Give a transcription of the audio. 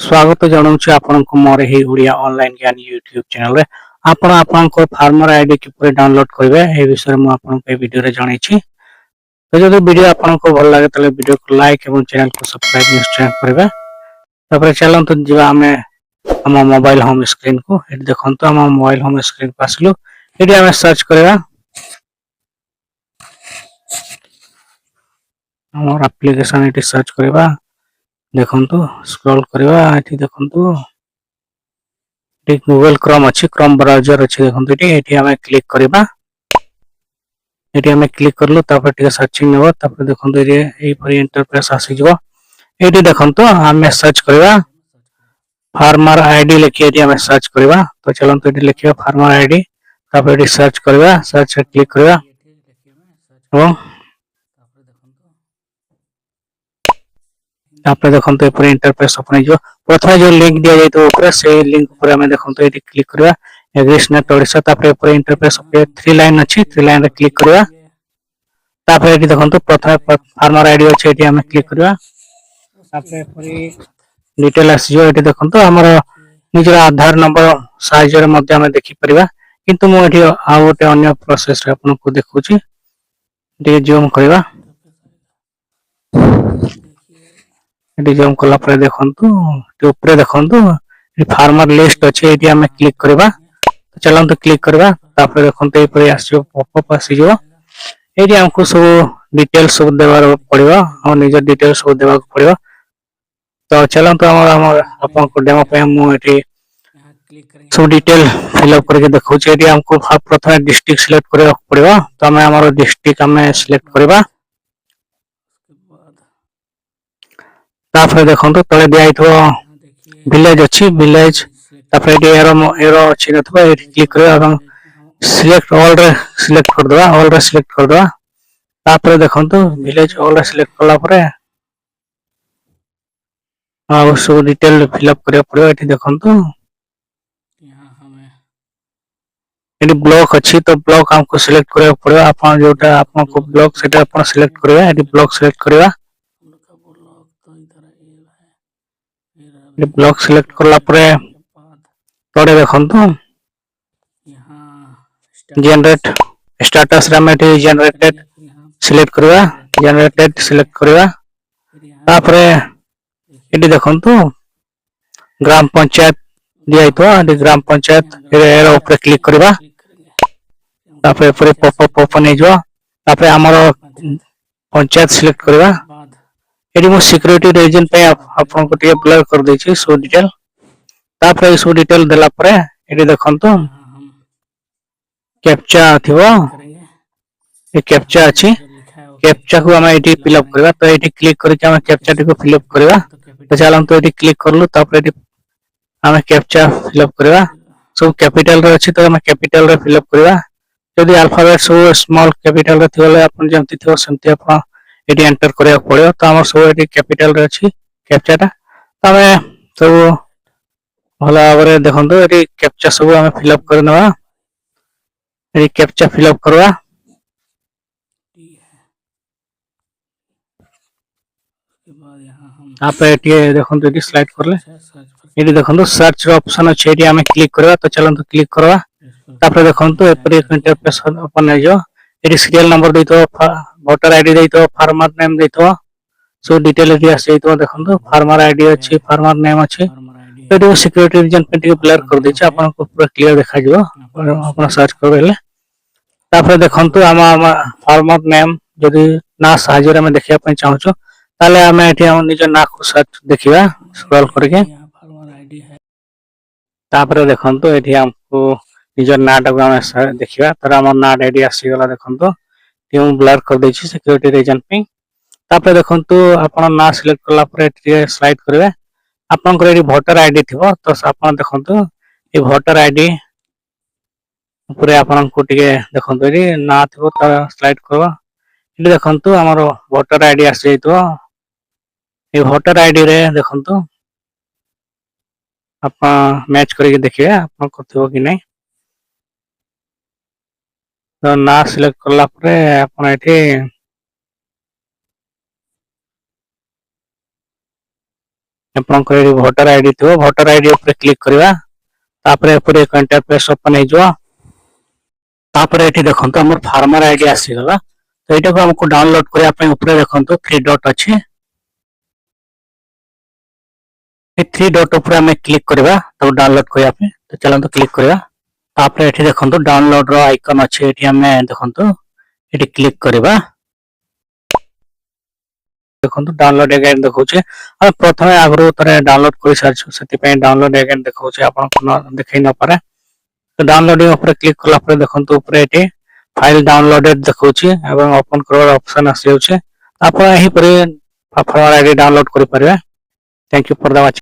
स्वागत जनाऊँ आपको मोर ही ओडिया ऑनलाइन ज्ञान यूट्यूब चैनल रे आपण आपनकर फार्मर आईडी किपरि डाउनलोड करिवे ए विषय मु आपनको ए वीडियो रे जणाइछि। तो जदि वीडियो आपनको भल लागे तले वीडियो को लाइक एवं चैनल को सब्सक्राइब निश्चय करिवे। तापर चलंतु जिवा हमें हम मोबाइल होम स्क्रीन को एटी देखंतु हम मोबाइल होम स्क्रीन को आसलु एटी हमें सर्च करबा हमर एप्लीकेशन एटी सर्च करबा देखंतु स्क्रॉल करबा एटी देखंतु गूगल क्रोम अच्छी क्रोम ब्राउजर अच्छी देखो ये हमें क्लिक करवा ये हमें क्लिक करलु सर्चिंग नब देखो ये इंटरफेस आसीज ये देखो आम सर्च करवा फार्मर आईडी लिखी हमें सर्च करवा। तो चलते ये लिखा फार्मर आईडी ये सर्च करवा सर्च क्लिक करवा देखो ये इंटरफेस ओपन हो प्रथम जो लिंक दि जाए से लिंक पर हमें देखो ये क्लिक करवा एग्रीस्नेट ओडिशा तापर इंटरफेस थ्री लाइन अच्छी थ्री लाइन रे क्लिक करवा तापर ये देखो प्रथम फार्मर आईडी अच्छे ये हमें क्लिक करवा तापर डिटेल आसीजो ये देखो हमर निजर आधार नंबर साहाय्य रे हमें देखि परिबा किंतु मो एठी आ गोटे अन्य प्रोसेस रे आपनको देखुची ये जूम करवा जूम कला पर देखंतु ऊपर देखंतु फार्मर लिस्ट अच्छे ये हमें क्लिक करवा। तो चलते क्लिक करवा तापर देखंतु ये पर आसीजो पॉपअप आसीजो ये हमको सब डिटेल सब देवार पड़िबो और निज डिटेल सब देवा पड़िबो। तो चलते हमर आपनको डेमो पे हम एठी सब डिटेल फिलअप करके देखौ छै ये हमको प्रथम डिस्ट्रिक्ट सिलेक्ट करे पड़िबो। तो हमें हमर डिस्ट्रिक्ट हमें सिलेक्ट करबा तापर देखंतु तळे दिया आइथो विलेज अच्छी विलेज तापर एरो अच्छी नथबा ये क्लिक करबा सिलेक्ट ऑल रे सिलेक्ट कर दवा ऑल रे सिलेक्ट कर दवा तापर देखंतु विलेज ऑल रे सिलेक्ट कला परे आ सब डिटेल फिलअप करे पड़ो। एठी देखंतु यहां हमें एठी ब्लॉक अच्छी तो ब्लॉक हमको सिलेक्ट करे पड़ो आपन जोटा आपको ब्लॉक सेटा आपन सिलेक्ट करबा एठी ब्लॉक सिलेक्ट करबा ब्लॉक सिलेक्ट करला परे तोड़े देखंतु जनरेट स्टेटस रे में जनरेटेड सिलेक्ट करवा जनरेटेड सिलेक्ट करवा तापर एटी देखंतु ग्राम पंचायत दिया तो ग्राम पंचायत एरो ऊपर क्लिक करवा तापर ऊपर पॉपअप ओपन हो जो तापर हमर पंचायत सिलेक्ट करवा एटी मो सिक्योरिटी रीजन पे आपन को ब्लर कर दै छी सो डिटेल तापर सो डिटेल देला परे एटी देखंतु कैप्चा थिवो ये कैप्चा अछि कैप्चा को हम एटी फिलअप करबा। तो एटी क्लिक करके हम कैप्चा को फिलअप करबा। तो चलम तो एटी क्लिक करलु तापर एटी हम कैप्चा फिलअप करबा सब कैपिटल रे अछि तो हम कैपिटल रे फिलअप करबा यदि अल्फाबेट सब स्मॉल कैपिटल रे थिवले अपन जंती थिवो संती अपन एटी एंटर करया पड़ो। तो हमर सब एटी कैपिटल रे अछि कैप्चा ता हमें सब भला भाबरे देखंतु एटी कैप्चा सब हम फिलअप करनवा एटी कैप्चा फिलअप करवा आप एटी देखंतु एटी स्लाइड करले एटी देखंतु सर्च ऑप्शन अछि एटी हमें क्लिक करवा। तो चलंतु क्लिक करवा तापर देखंतु एपर एक इंटरफेस ओपन हो जो एटी सीरियल नंबर देतो वोटर आईडी देतो फार्मर नेम देतो सो डिटेल एटी आसे तो देखंतु फार्मर आईडी अछि फार्मर नेम अछि एटी सिक्योरिटी रीजन पे टी ब्लर कर दै छै आपन को पूरा क्लियर देखा जिवो आपन सर्च करबेले तापर देखंतु हम फार्मर नेम जदी ना साहाय्य में देखिया पय चाहू छ ताले हम एटी हम निज ना को सर्च देखिबा स्क्रॉल करके तापर देखंतु एटी हमको निज नाटा को हम देखिबा तर हमर नाट एटी आसी गला देखंतु टी ब्लर कर दै छी सिक्योरिटी रीजन पे तापर देखंतु आपन ना सिलेक्ट करला पर एटी स्लाइड करबे आपन को एटी वोटर आईडी थिबो। तो आपन देखंतु ए वोटर आईडी ऊपर आपन को टिके देखंतु एटी ना थिबो त स्लाइड करबा एटी देखंतु हमर वोटर आईडी आसी जइतो ए वोटर आईडी रे देखंतु आपन मैच करके देखिए आपन को थिबो कि नै। तो ना सिलेक्ट करला पर आपन एटी ଆପଣଙ୍କର ଏଠି ଭୋଟର ଆଇଡି ଥିବ ଭୋଟର ଆଇଡି ଉପରେ କ୍ଲିକ୍ କରିବା ତାପରେ ଏପରି ଏକ ଇଣ୍ଟରଫେସ୍ ଓପନ୍ ହେଇଯିବ ତାପରେ ଏଠି ଦେଖନ୍ତୁ ଆମର ଫାର୍ମର ଆଇଡି ଆସିଗଲା ତ ଏଇଟାକୁ ଆମକୁ ଡାଉନଲୋଡ୍ କରିବା ପାଇଁ ଉପରେ ଦେଖନ୍ତୁ 3 ଡଟ୍ ଅଛି ଏ 3 ଡଟ୍ ଉପରେ ଆମେ କ୍ଲିକ୍ କରିବା ତାକୁ ଡାଉନଲୋଡ୍ କରିବା ପାଇଁ ତ ଚାଲନ୍ତୁ କ୍ଲିକ୍ କରିବା ତାପରେ ଏଠି ଦେଖନ୍ତୁ ଡାଉନଲୋଡ୍ ର ଆଇକନ୍ ଅଛି ଏଠି ଆମେ ଦେଖନ୍ତୁ ଏଠି କ୍ଲିକ୍ କରିବା ଦେଖନ୍ତୁ ଡାଉନଲୋଡ୍ अगेन ଦେଖଉଛି ଆମେ ପ୍ରଥମେ ଆଗରୁ ଥରେ ଡାଉନଲୋଡ୍ କରି ସାରିଛୁ ସେଥିପାଇଁ ଡାଉନଲୋଡ୍ अगेन ଦେଖଉଛି ଆପଣଙ୍କୁ ଦେଖେଇ ନ ପାରେ ତ ଡାଉନଲୋଡିଂ ଉପରେ କ୍ଲିକ୍ କଲା ପରେ ଦେଖନ୍ତୁ ଉପରେ ଏଠି ଫାଇଲ ଡାଉନଲୋଡେଡ୍ ଦେଖଉଛି ଏବଂ ଓପନ୍ କରିବାର ଅପସନ୍ ଆସିଯାଉଛି ଆପଣ ଏହିପରି ଫାର୍ମର ଆଇଡି ଡାଉନଲୋଡ୍ କରିପାରିବେ थैंक यू फॉर द